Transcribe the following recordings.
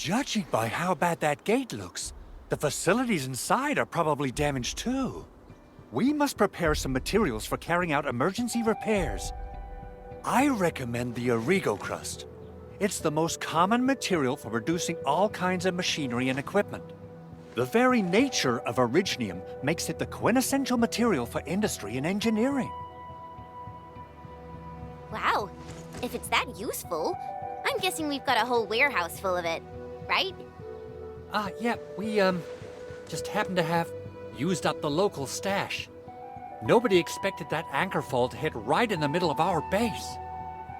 Judging by how bad that gate looks, the facilities inside are probably damaged too. We must prepare some materials for carrying out emergency repairs. I recommend the Origo crust. It's the most common material for producing all kinds of machinery and equipment. The very nature of originium makes it the quintessential material for industry and engineering. Wow, if it's that useful, I'm guessing we've got a whole warehouse full of it, right? Yeah, we, just happen to have used up the local stash. Nobody expected that anchor fall to hit right in the middle of our base.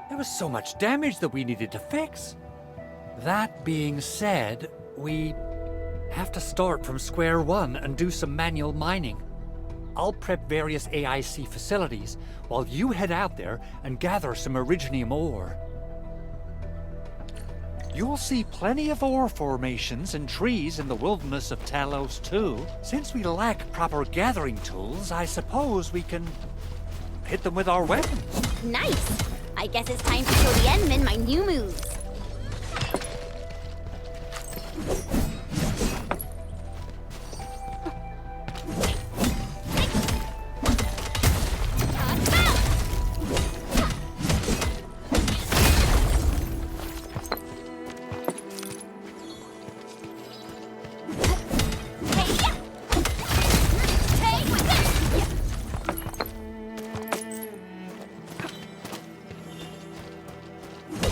There was so much damage that we needed to fix. That being said, we have to start from square one and do some manual mining. I'll prep various AIC facilities while you head out there and gather some originium ore. You'll see plenty of ore formations and trees in the wilderness of Talos too. Since we lack proper gathering tools, I suppose we can hit them with our weapons. Nice! I guess it's time to show the Endmen my new moves.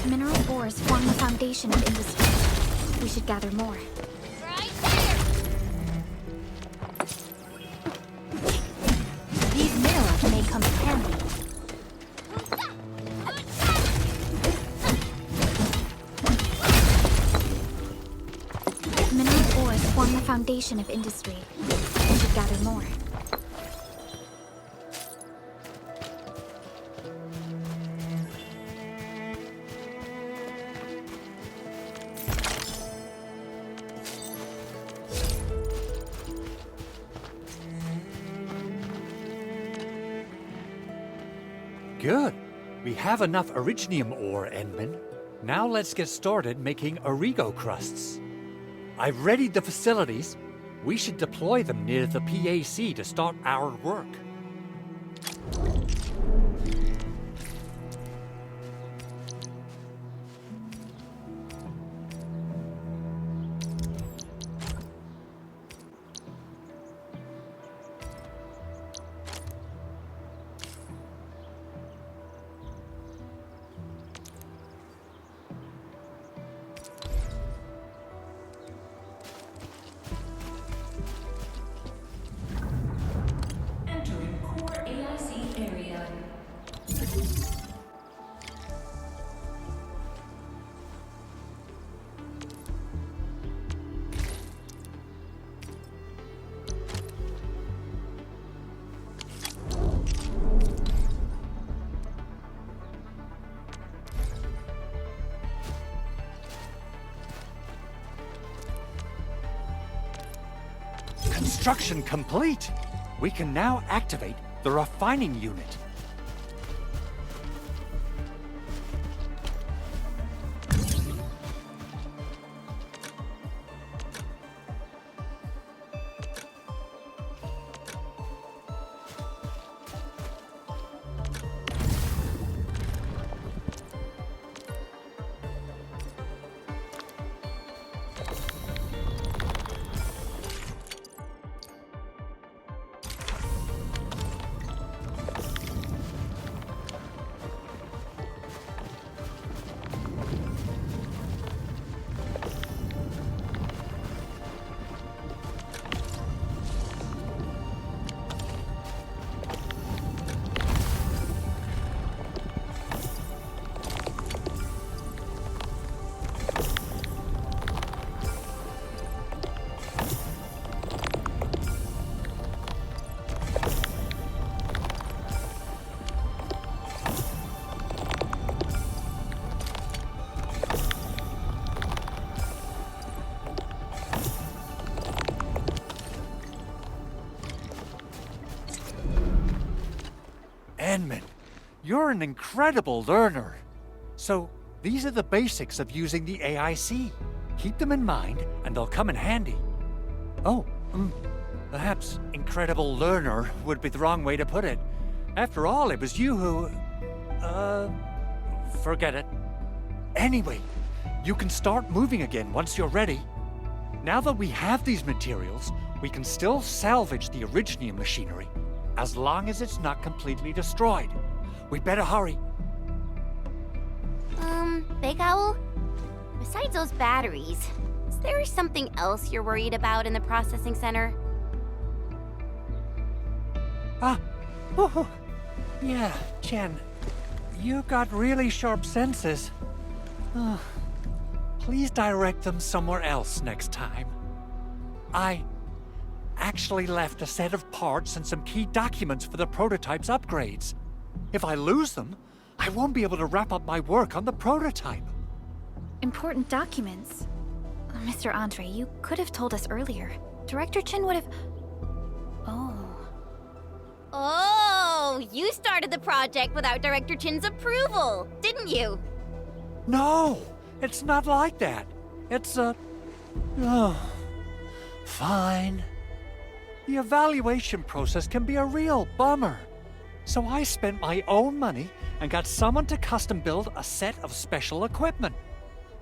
Mineral ores form the foundation of industry. We should gather more. Right here! These minerals may come in handy. Mineral ores form the foundation of industry. We should gather more. Good. We have enough originium ore, Endman. Now let's get started making Origo crusts. I've readied the facilities. We should deploy them near the PAC to start our work. Entering core AIC area. Construction complete! We can now activate the refining unit. Endman, you're an incredible learner. So, these are the basics of using the AIC. Keep them in mind, and they'll come in handy. Oh, perhaps incredible learner would be the wrong way to put it. After all, it was you who... forget it. Anyway, you can start moving again once you're ready. Now that we have these materials, we can still salvage the Originium machinery, as long as it's not completely destroyed. We'd better hurry. Big Owl? Besides those batteries, is there something else you're worried about in the processing center? Yeah, Jen. You got really sharp senses. Please direct them somewhere else next time. I actually left a set of parts and some key documents for the prototype's upgrades. If I lose them, I won't be able to wrap up my work on the prototype. Important documents. Mr. Andre, you could have told us earlier. Director Chin would have... Oh, you started the project without Director Chin's approval, didn't you? No, it's not like that. It's fine. The evaluation process can be a real bummer. So I spent my own money and got someone to custom build a set of special equipment.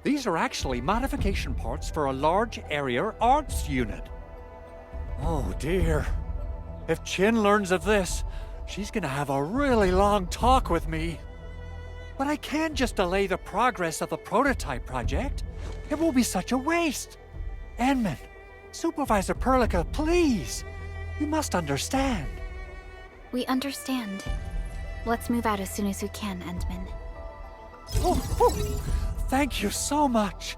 These are actually modification parts for a large area arts unit. Oh dear. If Chin learns of this, she's gonna have a really long talk with me. But I can't just delay the progress of the prototype project. It will be such a waste. Enman, Supervisor Perlica, please. You must understand. We understand. Let's move out as soon as we can, Endman. Thank you so much.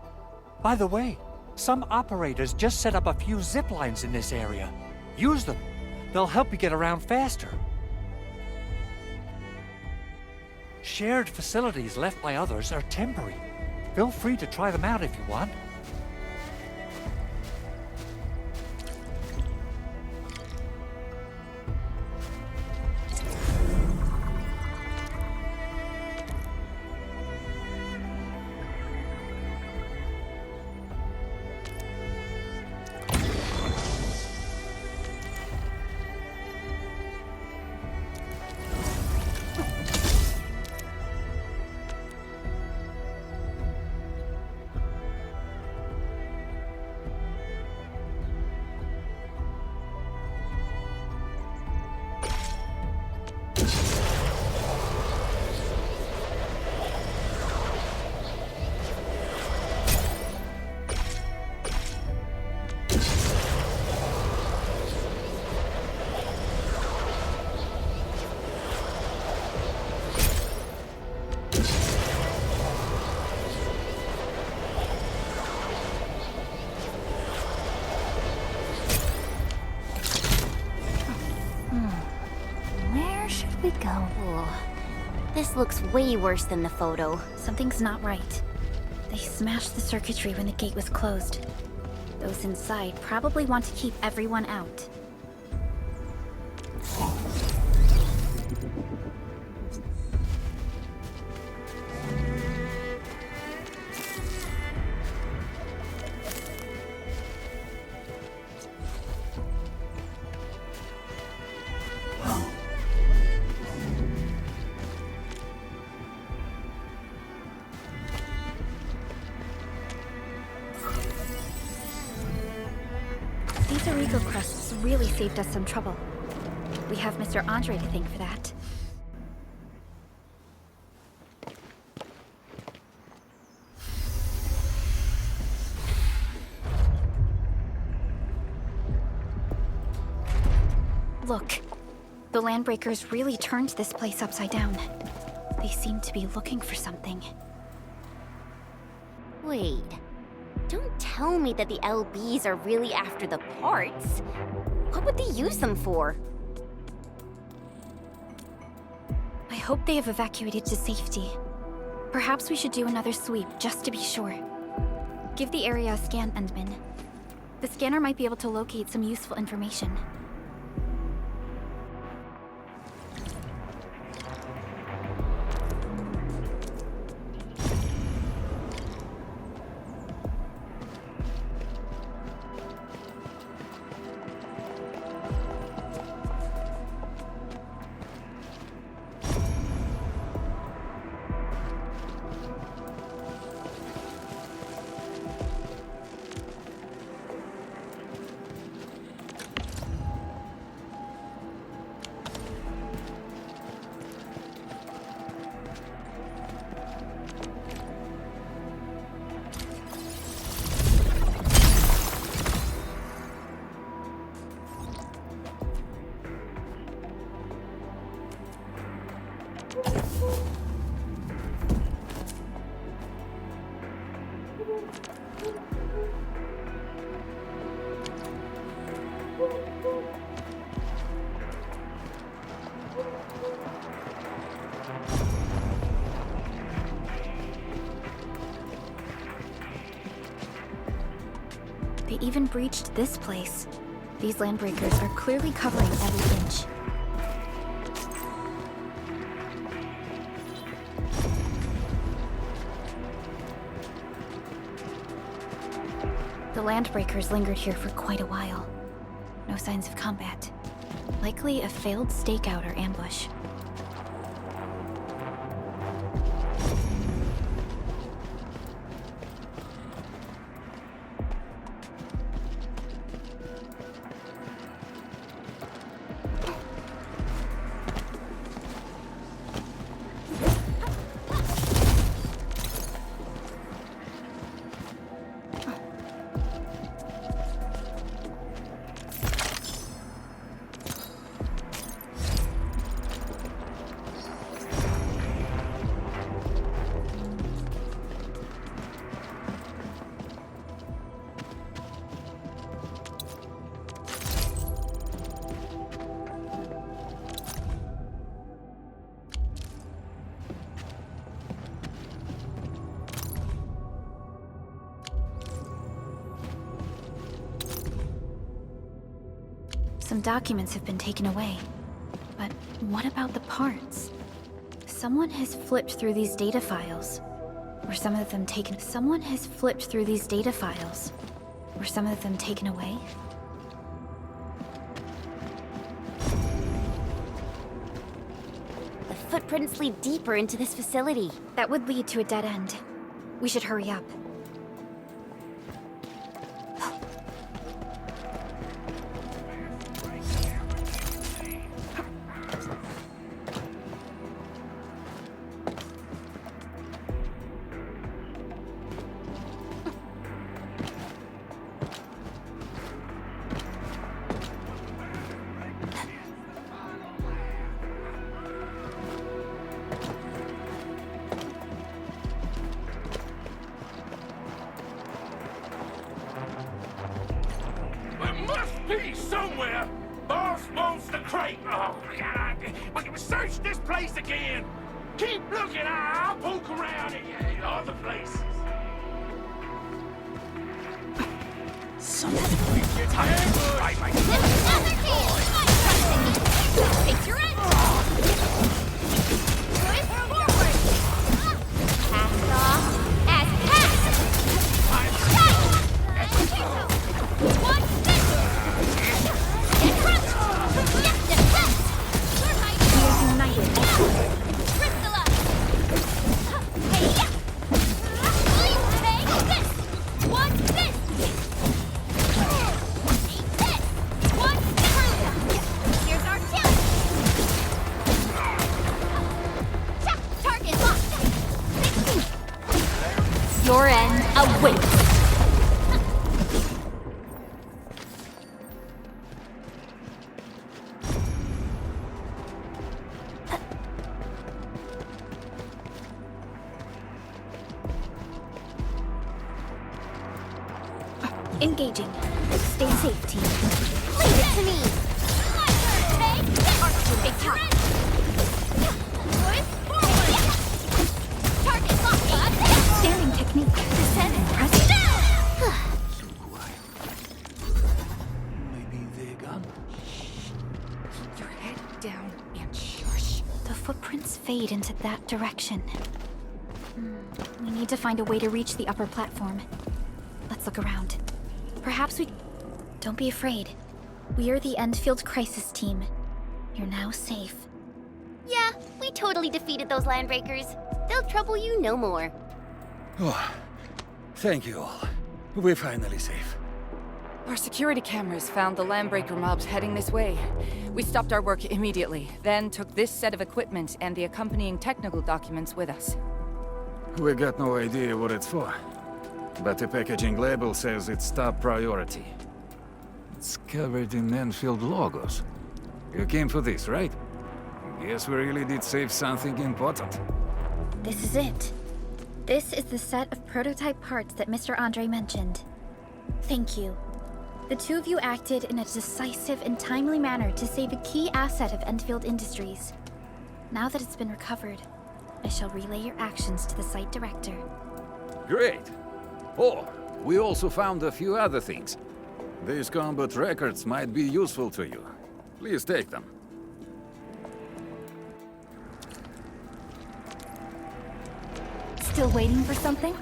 By the way, some operators just set up a few zip lines in this area. Use them. They'll help you get around faster. Shared facilities left by others are temporary. Feel free to try them out if you want. We go. This looks way worse than the photo. Something's not right. They smashed the circuitry when the gate was closed. Those inside probably want to keep everyone out. These Arigo crusts really saved us some trouble. We have Mr. Andre to thank for that. Look, the Landbreakers really turned this place upside down. They seem to be looking for something. Wait. Don't tell me that the LBs are really after the parts. What would they use them for? I hope they have evacuated to safety. Perhaps we should do another sweep, just to be sure. Give the area a scan, Endman. The scanner might be able to locate some useful information. They even breached this place. These landbreakers are clearly covering every inch. The landbreakers lingered here for quite a while. No signs of combat. Likely a failed stakeout or ambush. Some documents have been taken away. But what about the parts? Someone has flipped through these data files. Were some of them taken? Someone has flipped through these data files. Were some of them taken away? The footprints lead deeper into this facility. That would lead to a dead end. We should hurry up. Somewhere! Boss moves the crate! Oh, God! We can search this place again! Keep looking! I'll poke around in other places. Something we get Right, right. Another key! Take your end! Push forward! Pass off as pass! Right! Watch this! Get crushed! Yes, yes, yes! You're right! We are united. Priscilla! Hey, yeah! Take this! Watch this! Eat this! Watch this! Here's our chance! Target locked! Your end awaits! Engaging. Stay safe, team. Leave it to me! Take this! Take your end! Push forward! Target locked! Standing technique. Descend and press so quiet. Maybe they're gone. Keep your head down and shush. The footprints fade into that direction. We need to find a way to reach the upper platform. Let's look around. Perhaps we... Don't be afraid. We are the Endfield crisis team. You're now safe. Yeah, we totally defeated those landbreakers. They'll trouble you no more. Oh, thank you all. We're finally safe. Our security cameras found the landbreaker mobs heading this way. We stopped our work immediately, then took this set of equipment and the accompanying technical documents with us. We got no idea what it's for. But the packaging label says it's top priority. It's covered in Enfield logos. You came for this, right? Guess we really did save something important. This is it. This is the set of prototype parts that Mr. Andre mentioned. Thank you. The two of you acted in a decisive and timely manner to save a key asset of Endfield Industries. Now that it's been recovered, I shall relay your actions to the site director. Great. Oh, we also found a few other things. These combat records might be useful to you. Please take them. Still waiting for something?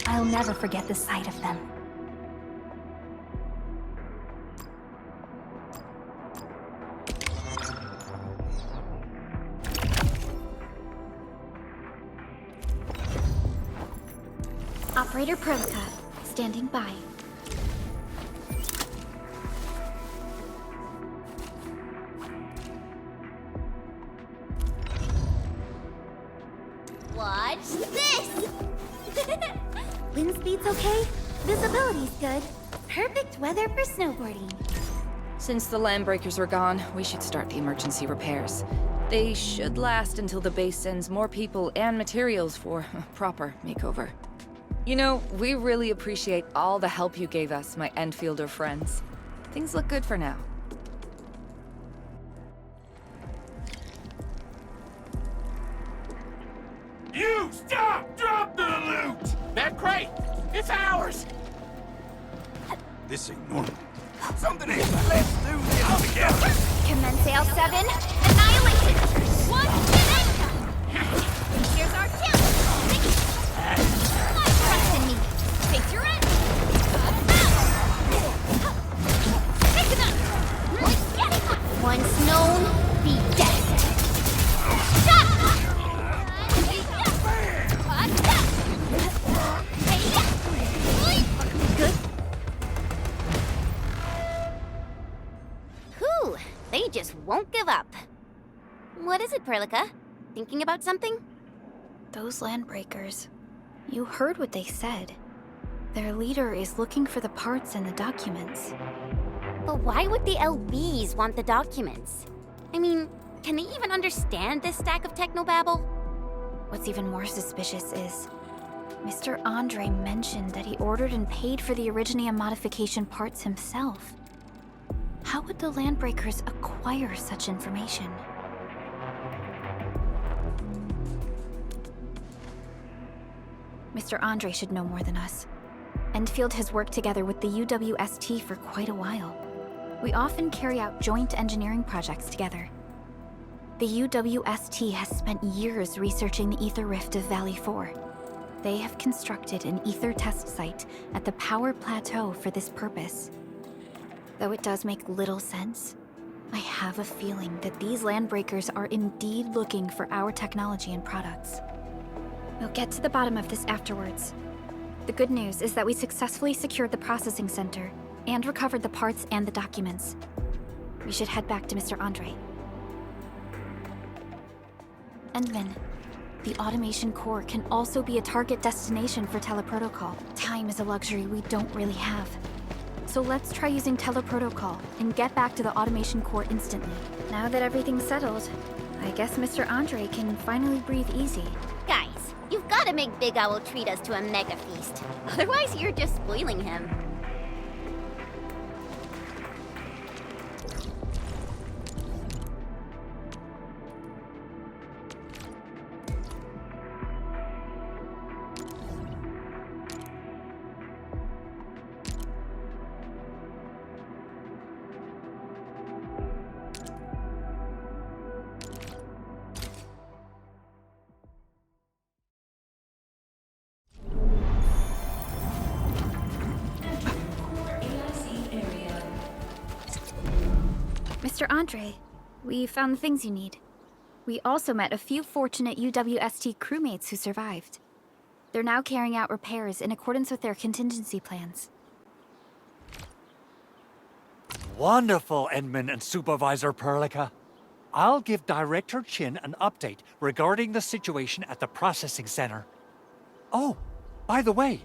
I'll never forget the sight of them. Operator Prolica, standing by. Watch this! Wind speed's okay, visibility's good. Perfect weather for snowboarding. Since the landbreakers are gone, we should start the emergency repairs. They should last until the base sends more people and materials for a proper makeover. You know, we really appreciate all the help you gave us, my Endfielder friends. Things look good for now. You stop! Drop the loot! That crate! It's ours! This ain't normal. Something ain't. Let's do this together. Commence L7, annihilation! One minute! Here's our chance! Trust in me! Face your end! Once known, be guessed! Good. Whew, they just won't give up. What is it, Prolica? Thinking about something? Those landbreakers. You heard what they said. Their leader is looking for the parts and the documents. But why would the LBs want the documents? I mean, can they even understand this stack of technobabble? What's even more suspicious is Mr. Andre mentioned that he ordered and paid for the Originium modification parts himself. How would the Landbreakers acquire such information? Mr. Andre should know more than us. Endfield has worked together with the UWST for quite a while. We often carry out joint engineering projects together. The UWST has spent years researching the ether rift of Valley 4. They have constructed an ether test site at the power plateau for this purpose. Though it does make little sense, I have a feeling that these landbreakers are indeed looking for our technology and products. We'll get to the bottom of this afterwards. The good news is that we successfully secured the processing center and recovered the parts and the documents. We should head back to Mr. Andre. Endman, the automation core can also be a target destination for teleprotocol. Time is a luxury we don't really have. So let's try using teleprotocol and get back to the automation core instantly. Now that everything's settled, I guess Mr. Andre can finally breathe easy. Guys, you've got to make Big Owl treat us to a mega feast. Otherwise, you're just spoiling him. Mr. Andre, we found the things you need. We also met a few fortunate UWST crewmates who survived. They're now carrying out repairs in accordance with their contingency plans. Wonderful, Edmund and Supervisor Perlica. I'll give Director Chin an update regarding the situation at the processing center. Oh, by the way,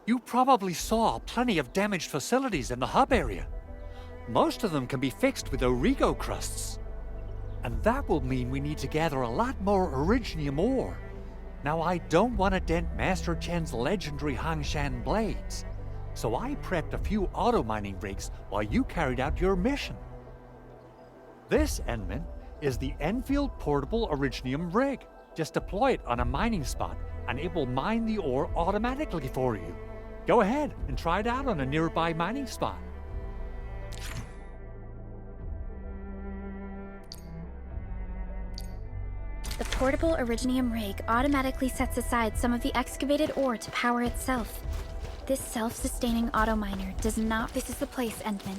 you probably saw plenty of damaged facilities in the hub area. Most of them can be fixed with Origo crusts. And that will mean we need to gather a lot more Originium ore. Now, I don't want to dent Master Chen's legendary Hangshan blades, so I prepped a few auto mining rigs while you carried out your mission. This, Enman, is the Enfield Portable Originium rig. Just deploy it on a mining spot, and it will mine the ore automatically for you. Go ahead and try it out on a nearby mining spot. The portable Originium rig automatically sets aside some of the excavated ore to power itself. This self-sustaining auto miner does not. This is the place, Endman.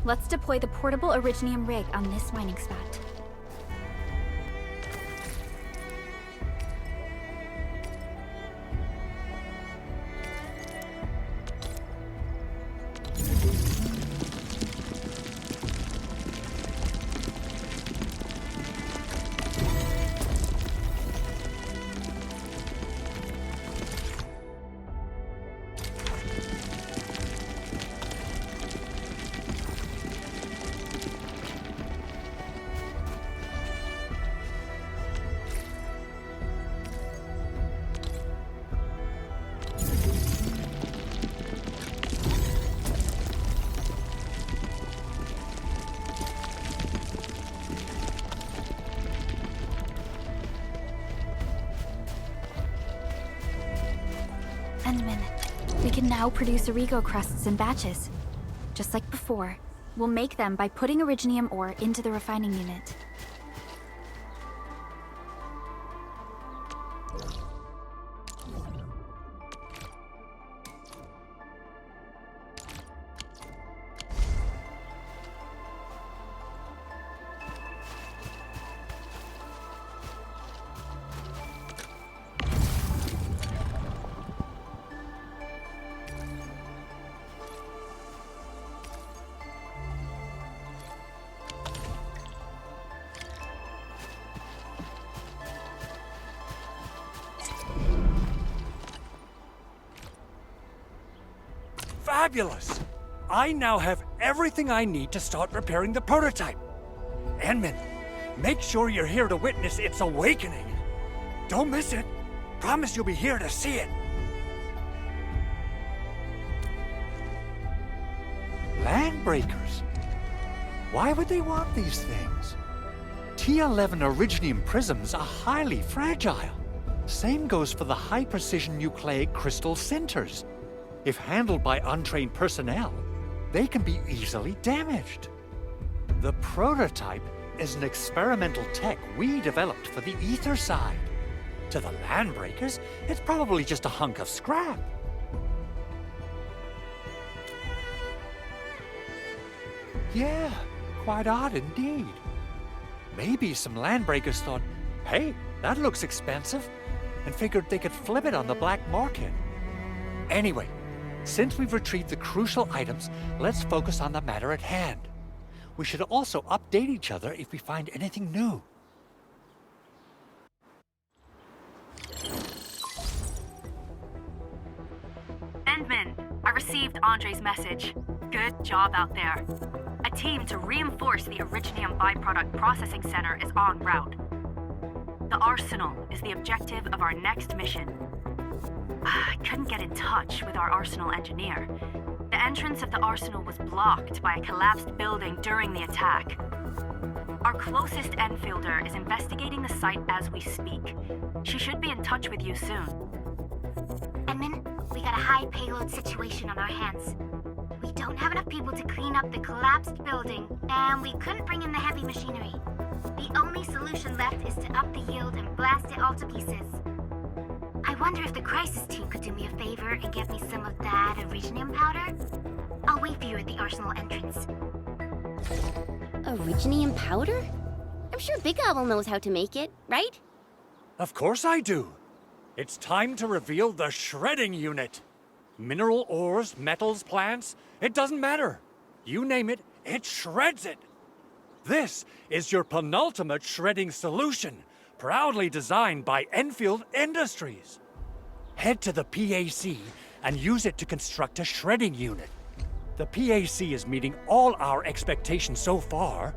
Let's deploy the portable Originium rig on this mining spot. We can now produce Origo crusts in batches. Just like before, we'll make them by putting Originium ore into the refining unit. Fabulous! I now have everything I need to start repairing the prototype. Enman, make sure you're here to witness its awakening. Don't miss it. Promise you'll be here to see it. Landbreakers? Why would they want these things? T11 Originium prisms are highly fragile. Same goes for the high-precision nucleic crystal sinters. If handled by untrained personnel, they can be easily damaged. The prototype is an experimental tech we developed for the ether side. To the Landbreakers, it's probably just a hunk of scrap. Yeah, quite odd indeed. Maybe some Landbreakers thought, hey, that looks expensive, and figured they could flip it on the black market. Anyway, since we've retrieved the crucial items, let's focus on the matter at hand. We should also update each other if we find anything new. Endman, I received Andre's message. Good job out there. A team to reinforce the Originium byproduct processing center is en route. The arsenal is the objective of our next mission. I couldn't get in touch with our arsenal engineer. The entrance of the arsenal was blocked by a collapsed building during the attack. Our closest Enfielder is investigating the site as we speak. She should be in touch with you soon. Edmund, we got a high payload situation on our hands. We don't have enough people to clean up the collapsed building, and we couldn't bring in the heavy machinery. The only solution left is to up the yield and blast it all to pieces. I wonder if the crisis team could do me a favor and get me some of that Originium powder? I'll wait for you at the arsenal entrance. Originium powder? I'm sure Big Owl knows how to make it, right? Of course I do. It's time to reveal the shredding unit. Mineral ores, metals, plants, it doesn't matter. You name it, It shreds it! This is your penultimate shredding solution, proudly designed by Enfield Industries. Head to the PAC and use it to construct a shredding unit. The PAC is meeting all our expectations so far.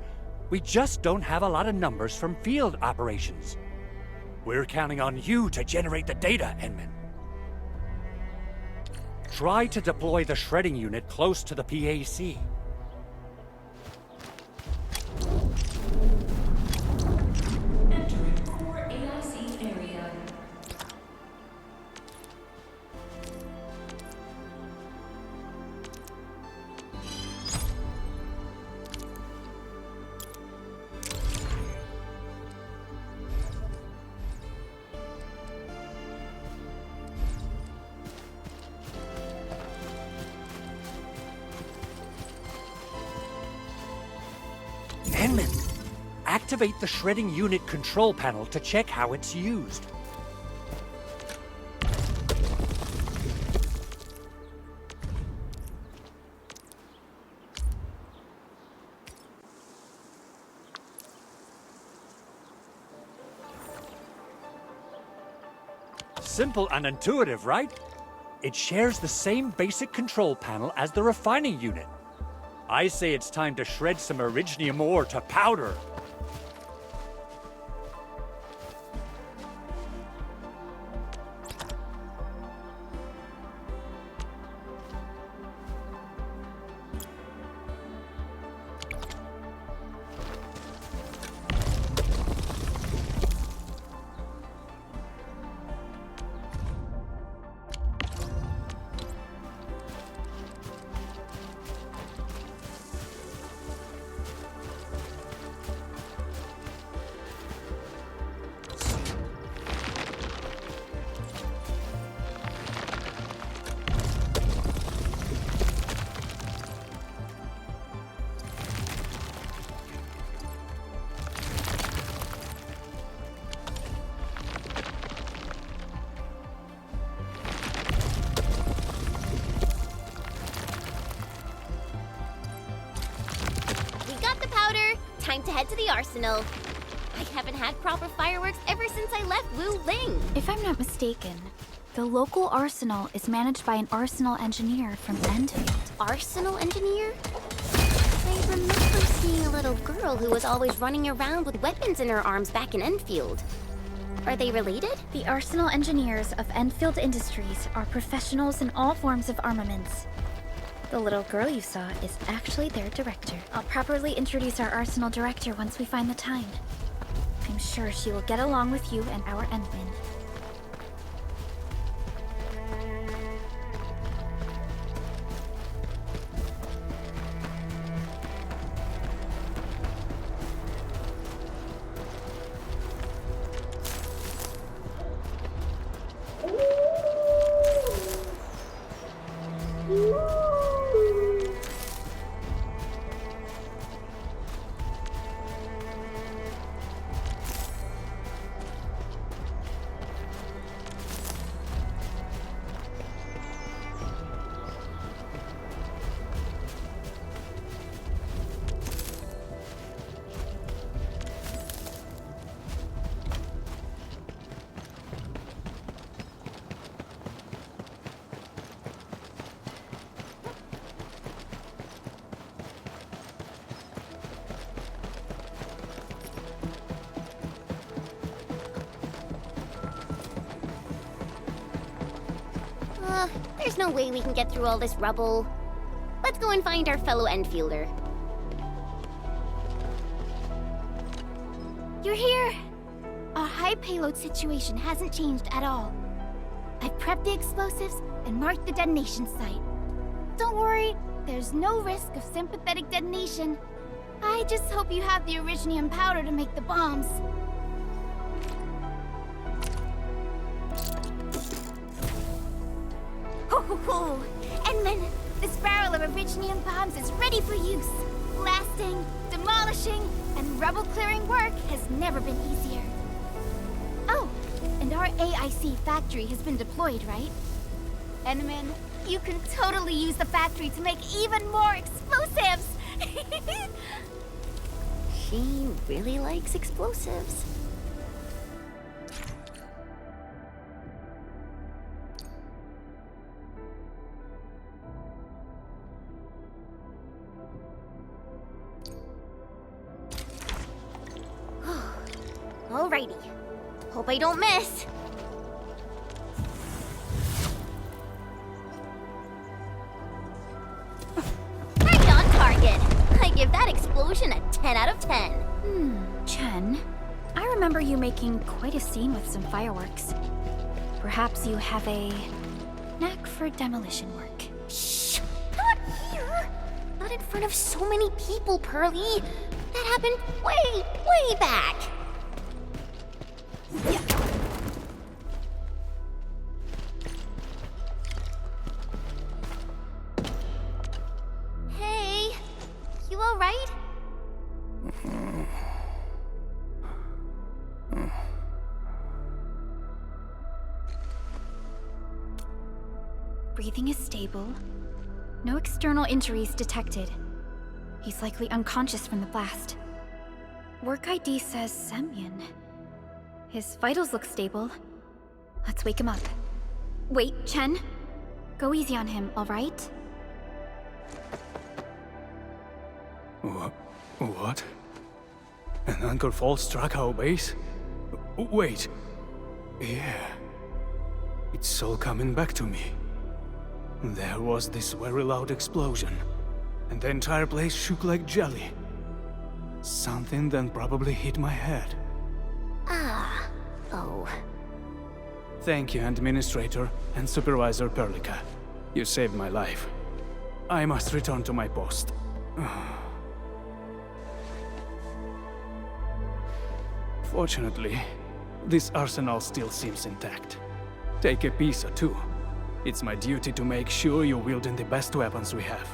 We just don't have a lot of numbers from field operations. We're counting on you to generate the data, Enman. Try to deploy the shredding unit close to the PAC. Entering core AIC area. Enman, activate the shredding unit control panel to check how it's used. Simple and intuitive, right? It shares the same basic control panel as the refining unit. I say it's time to shred some Originium ore to powder. Time to head to the arsenal. I haven't had proper fireworks ever since I left Wu Ling. If I'm not mistaken, the local arsenal is managed by an arsenal engineer from Endfield. Arsenal engineer? I remember seeing a little girl who was always running around with weapons in her arms back in Enfield. Are they related? The arsenal engineers of Enfield Industries are professionals in all forms of armaments. The little girl you saw is actually their director. I'll properly introduce our arsenal director once we find the time. I'm sure she will get along with you and our Endman. There's no way we can get through all this rubble. Let's go and find our fellow Enfielder. You're here! Our high payload situation hasn't changed at all. I've prepped the explosives and marked the detonation site. Don't worry, there's no risk of sympathetic detonation. I just hope you have the Originium powder to make the bombs. Ho! Endman, this barrel of Originium bombs is ready for use. Blasting, demolishing, and rubble-clearing work has never been easier. Oh, and our AIC factory has been deployed, right? Endman, you can totally use the factory to make even more explosives! She really likes explosives. Alrighty. Hope I don't miss. Right on target. I give that explosion a 10 out of 10. Chen, I remember you making quite a scene with some fireworks. Perhaps you have a knack for demolition work. Shh! Not here! Not in front of so many people, Pearly. That happened way back. Hey, you all right? Breathing is stable. No external injuries detected. He's likely unconscious from the blast. Work ID says Semyon. His vitals look stable. Let's wake him up. Wait, Chen. Go easy on him, alright? What? An anchor fault struck our base? Wait. Yeah. It's all coming back to me. There was this very loud explosion, and the entire place shook like jelly. Something then probably hit my head. Ah. Oh. Thank you, Administrator and Supervisor Perlica. You saved my life. I must return to my post. Fortunately, this arsenal still seems intact. Take a piece or two. It's my duty to make sure you're wielding the best weapons we have.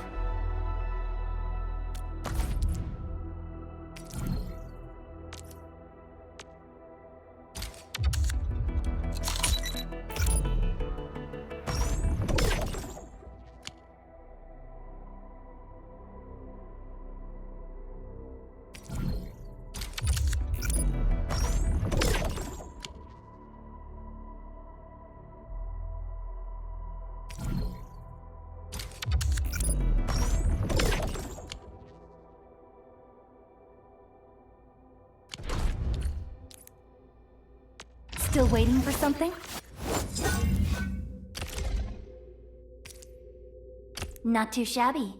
Still waiting for something? Not too shabby.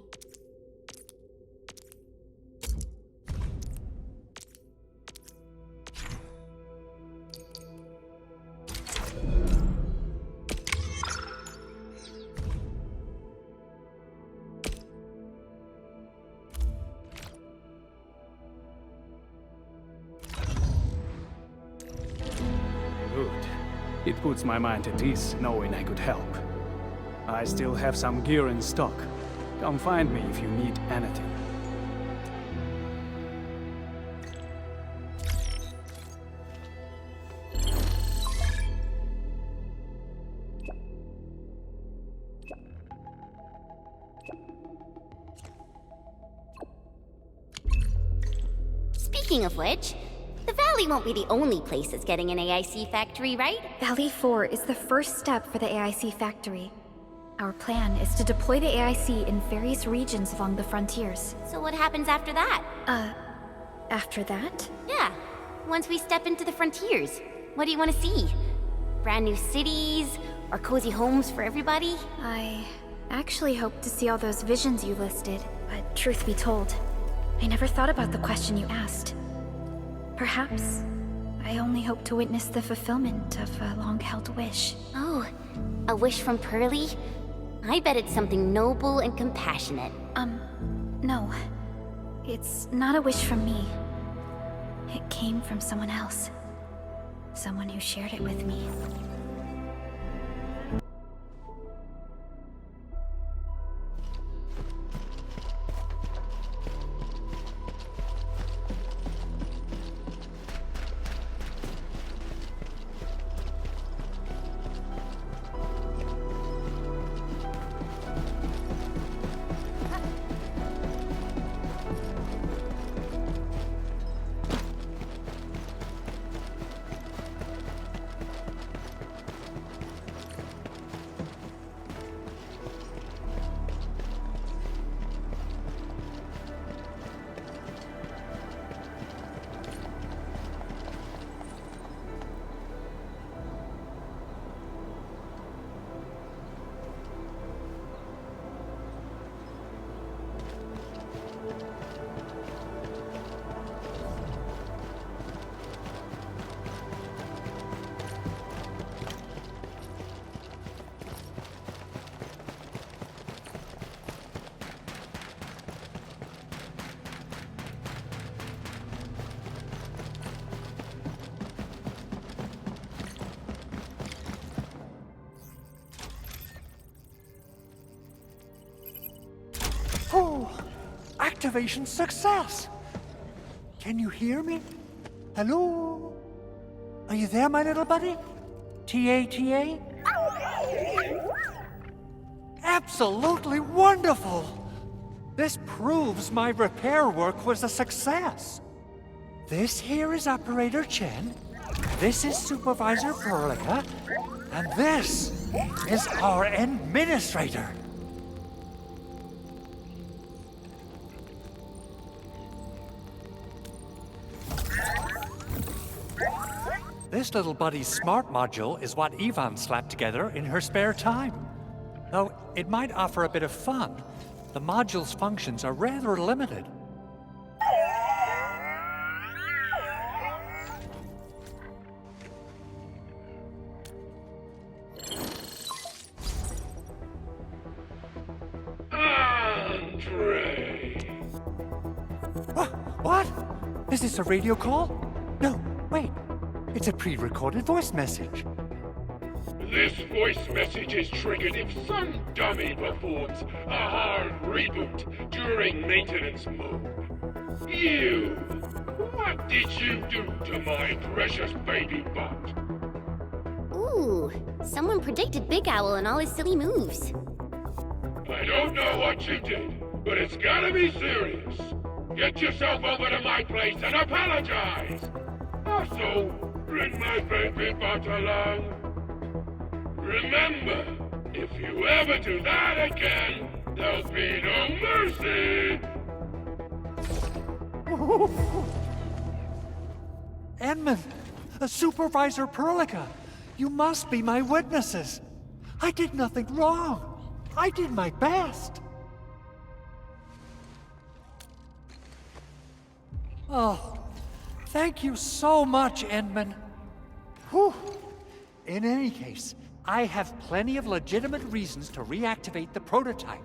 It puts my mind at ease knowing I could help. I still have some gear in stock. Come find me if you need anything. Speaking of which, the Valley won't be the only place that's getting an AIC factory, right? Valley 4 is the first step for the AIC factory. Our plan is to deploy the AIC in various regions along the frontiers. So what happens after that? After that? Yeah, once we step into the frontiers. What do you want to see? Brand new cities? Or cozy homes for everybody? I actually hope to see all those visions you listed, but truth be told, I never thought about the question you asked. Perhaps I only hope to witness the fulfillment of a long-held wish. Oh, a wish from Pearly? I bet it's something noble and compassionate. No. It's not a wish from me. It came from someone else. Someone who shared it with me. Activation success! Can you hear me? Hello? Are you there, my little buddy? T-A-T-A? Absolutely wonderful! This proves my repair work was a success. This here is Operator Chen, this is Supervisor Perlica, and this is our Administrator. This little buddy's smart module is what Yvonne slapped together in her spare time. Though it might offer a bit of fun, the module's functions are rather limited. Andre! What? Is this a radio call? No, wait. It's a pre-recorded voice message. This voice message is triggered if some dummy performs a hard reboot during maintenance mode. You! What did you do to my precious baby bot? Ooh, someone predicted Big Owl and all his silly moves. I don't know what you did, but it's gotta be serious. Get yourself over to my place and apologize! Also, bring my baby bot along. Remember, if you ever do that again, there'll be no mercy! Edmund, Supervisor Perlica, you must be my witnesses. I did nothing wrong. I did my best. Oh, thank you so much, Edmund. Whew. In any case, I have plenty of legitimate reasons to reactivate the prototype.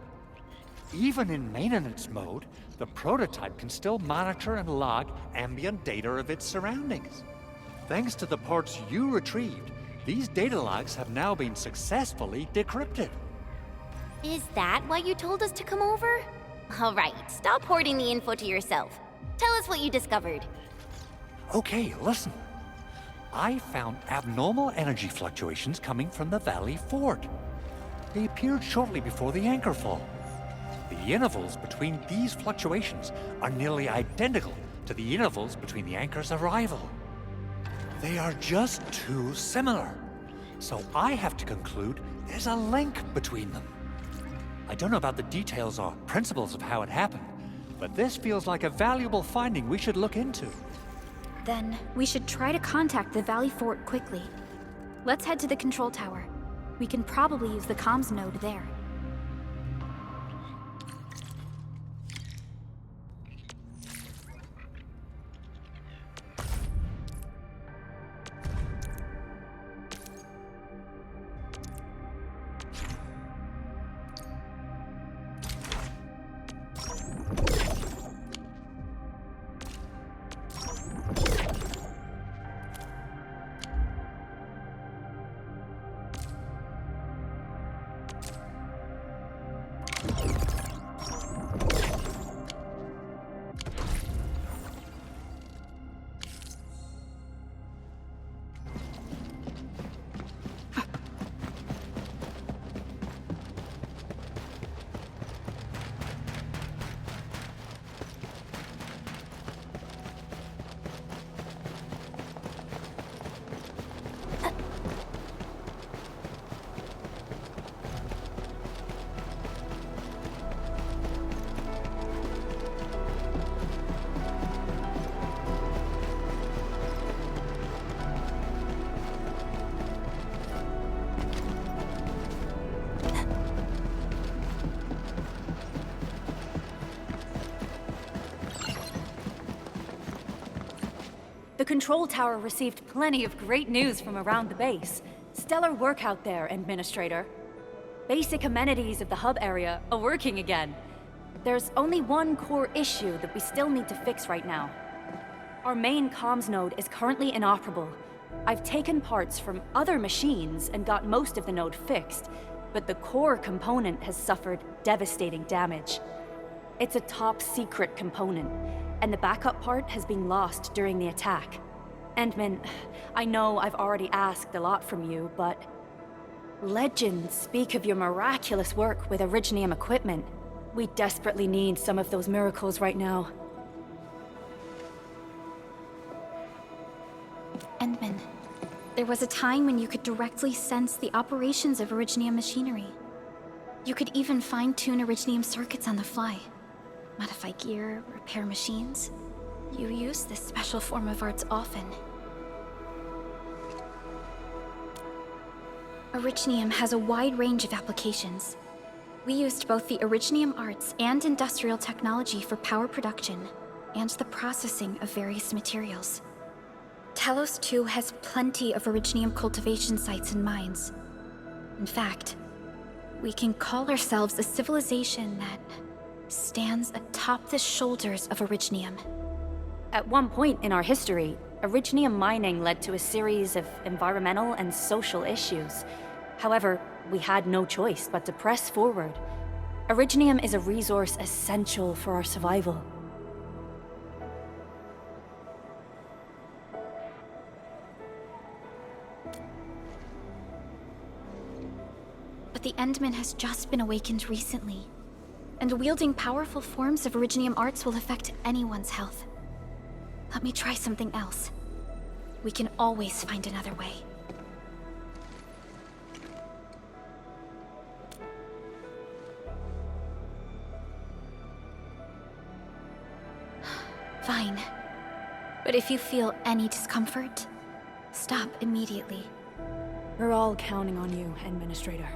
Even in maintenance mode, the prototype can still monitor and log ambient data of its surroundings. Thanks to the parts you retrieved, these data logs have now been successfully decrypted. Is that why you told us to come over? All right, stop hoarding the info to yourself. Tell us what you discovered. Okay, listen. I found abnormal energy fluctuations coming from the Valley Fort. They appeared shortly before the anchor fall. The intervals between these fluctuations are nearly identical to the intervals between the anchor's arrival. They are just too similar. So I have to conclude there's a link between them. I don't know about the details or principles of how it happened, but this feels like a valuable finding we should look into. Then we should try to contact the Valley Fort quickly. Let's head to the control tower. We can probably use the comms node there. The control tower received plenty of great news from around the base. Stellar work out there, Administrator. Basic amenities of the hub area are working again. There's only one core issue that we still need to fix right now. Our main comms node is currently inoperable. I've taken parts from other machines and got most of the node fixed, but the core component has suffered devastating damage. It's a top secret component, and the backup part has been lost during the attack. Endman, I know I've already asked a lot from you, but legends speak of your miraculous work with Originium equipment. We desperately need some of those miracles right now. Endman, there was a time when you could directly sense the operations of Originium machinery. You could even fine-tune Originium circuits on the fly. Modify gear, repair machines. You use this special form of arts often. Originium has a wide range of applications. We used both the Originium arts and industrial technology for power production and the processing of various materials. Telos 2 has plenty of Originium cultivation sites and mines. In fact, we can call ourselves a civilization that stands atop the shoulders of Originium. At one point in our history, Originium mining led to a series of environmental and social issues. However, we had no choice but to press forward. Originium is a resource essential for our survival. But the Endman has just been awakened recently, and wielding powerful forms of Originium arts will affect anyone's health. Let me try something else. We can always find another way. Fine. But if you feel any discomfort, stop immediately. We're all counting on you, Administrator.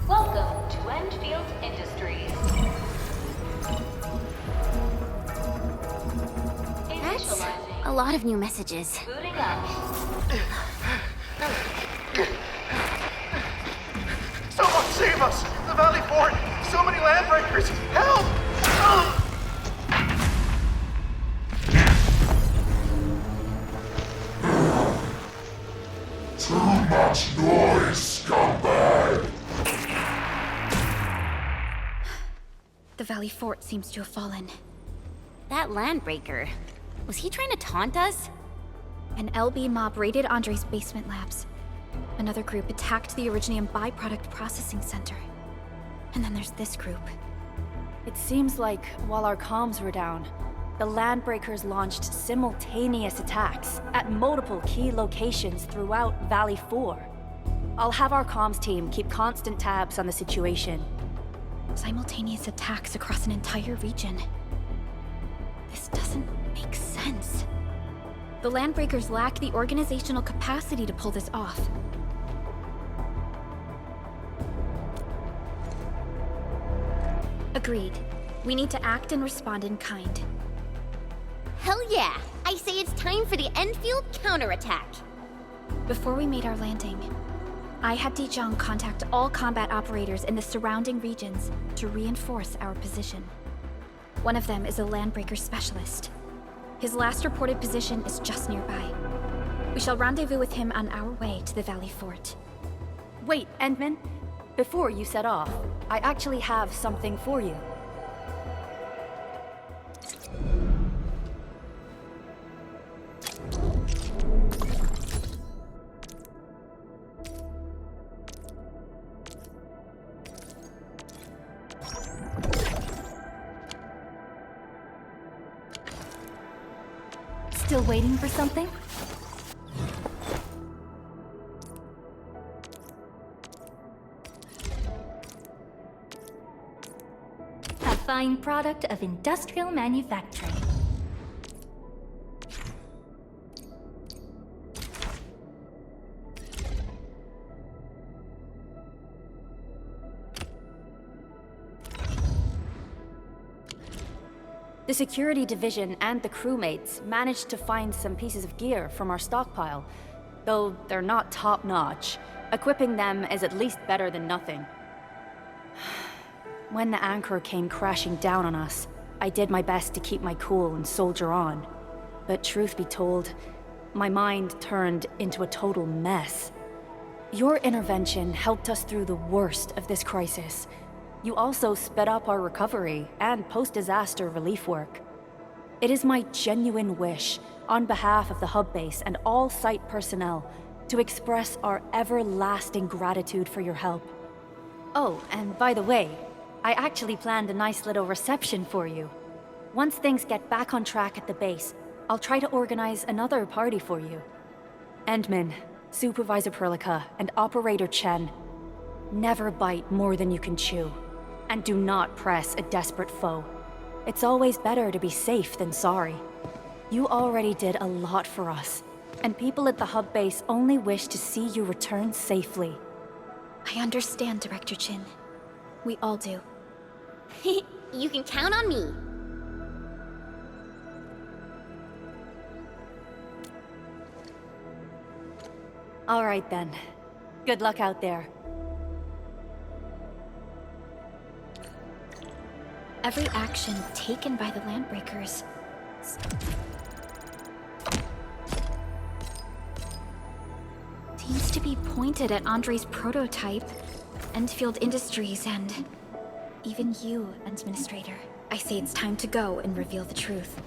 Welcome to Endfield Industries. That's a lot of new messages. Booting up. Someone save us! The Valley Fort! So many landbreakers! Help! Too much noise, scumbag! The Valley Fort seems to have fallen. That landbreaker, was he trying to taunt us? An LB mob raided Andre's basement labs. Another group attacked the Originium byproduct processing center. And then there's this group. It seems like while our comms were down, the Landbreakers launched simultaneous attacks at multiple key locations throughout Valley 4. I'll have our comms team keep constant tabs on the situation. Simultaneous attacks across an entire region. This doesn't make sense. The Landbreakers lack the organizational capacity to pull this off. Agreed. We need to act and respond in kind. Hell yeah! I say it's time for the Enfield counterattack! Before we made our landing, I had Dijong contact all combat operators in the surrounding regions to reinforce our position. One of them is a Landbreaker specialist. His last reported position is just nearby. We shall rendezvous with him on our way to the Valley Fort. Wait, Endman. Before you set off, I actually have something for you. Still waiting for something? A fine product of industrial manufacturing. The security division and the crewmates managed to find some pieces of gear from our stockpile, though they're not top-notch. Equipping them is at least better than nothing. When the anchor came crashing down on us, I did my best to keep my cool and soldier on. But truth be told, my mind turned into a total mess. Your intervention helped us through the worst of this crisis. You also sped up our recovery and post-disaster relief work. It is my genuine wish, on behalf of the hub base and all site personnel, to express our everlasting gratitude for your help. Oh, and by the way, I actually planned a nice little reception for you. Once things get back on track at the base, I'll try to organize another party for you. Endman, Supervisor Perlica, and Operator Chen, never bite more than you can chew. And do not press a desperate foe. It's always better to be safe than sorry. You already did a lot for us, and people at the hub base only wish to see you return safely. I understand, Director Chin. We all do. You can count on me. All right then. Good luck out there. Every action taken by the Landbreakers seems to be pointed at Andre's prototype, Endfield Industries, and even you, Administrator. I say it's time to go and reveal the truth.